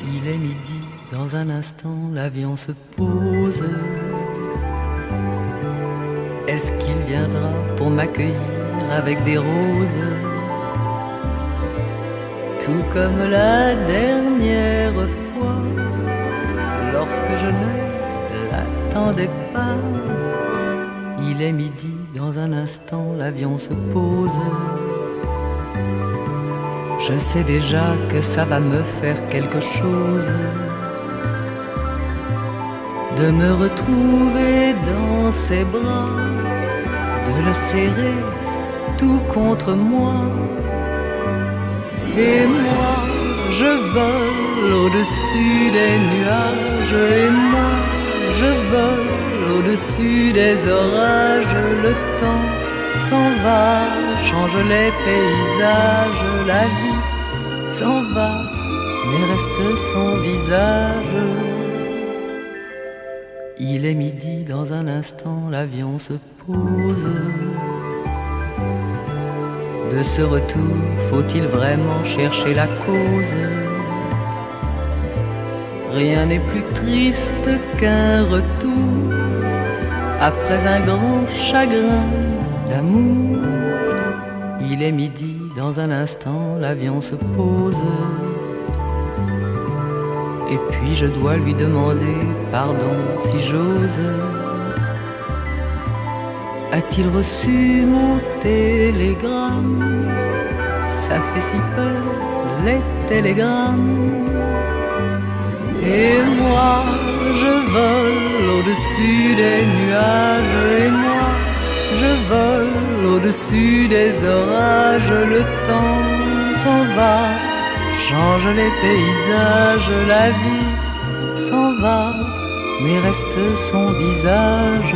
Il est midi, dans un instant l'avion se pose. Est-ce qu'il viendra pour m'accueillir avec des roses? Tout comme la dernière fois, lorsque je ne l'attendais pas. Il est midi, dans un instant l'avion se pose. Je sais déjà que ça va me faire quelque chose de me retrouver dans ses bras, de le serrer tout contre moi. Et moi, je vole au-dessus des nuages. Et moi, je vole au-dessus des orages. Le temps s'en va, change les paysages. La vie s'en va, mais reste son visage. Il est midi, dans un instant l'avion se pose. De ce retour, faut-il vraiment chercher la cause? Rien n'est plus triste qu'un retour après un grand chagrin d'amour. Il est midi, dans un instant l'avion se pose. Et puis je dois lui demander pardon si j'ose. A-t-il reçu mon télégramme? Ça fait si peur, les télégrammes. Et moi, je vole au-dessus des nuages. Et moi, je vole au-dessus des orages. Le temps s'en va, change les paysages. La vie s'en va, mais reste son visage.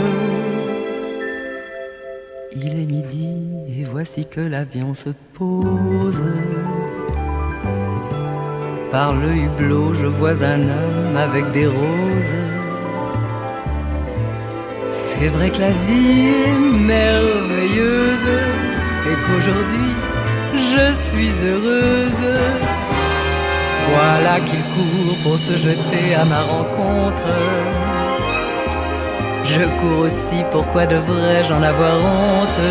Il est midi et voici que l'avion se pose. Par le hublot, je vois un homme avec des roses. C'est vrai que la vie est merveilleuse et qu'aujourd'hui, je suis heureuse. Voilà qu'il court pour se jeter à ma rencontre. Je cours aussi, pourquoi devrais-je en avoir honte?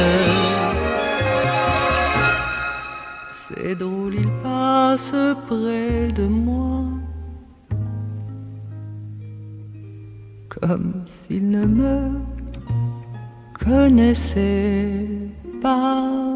C'est drôle, il passe près de moi comme s'il ne me connaissait pas.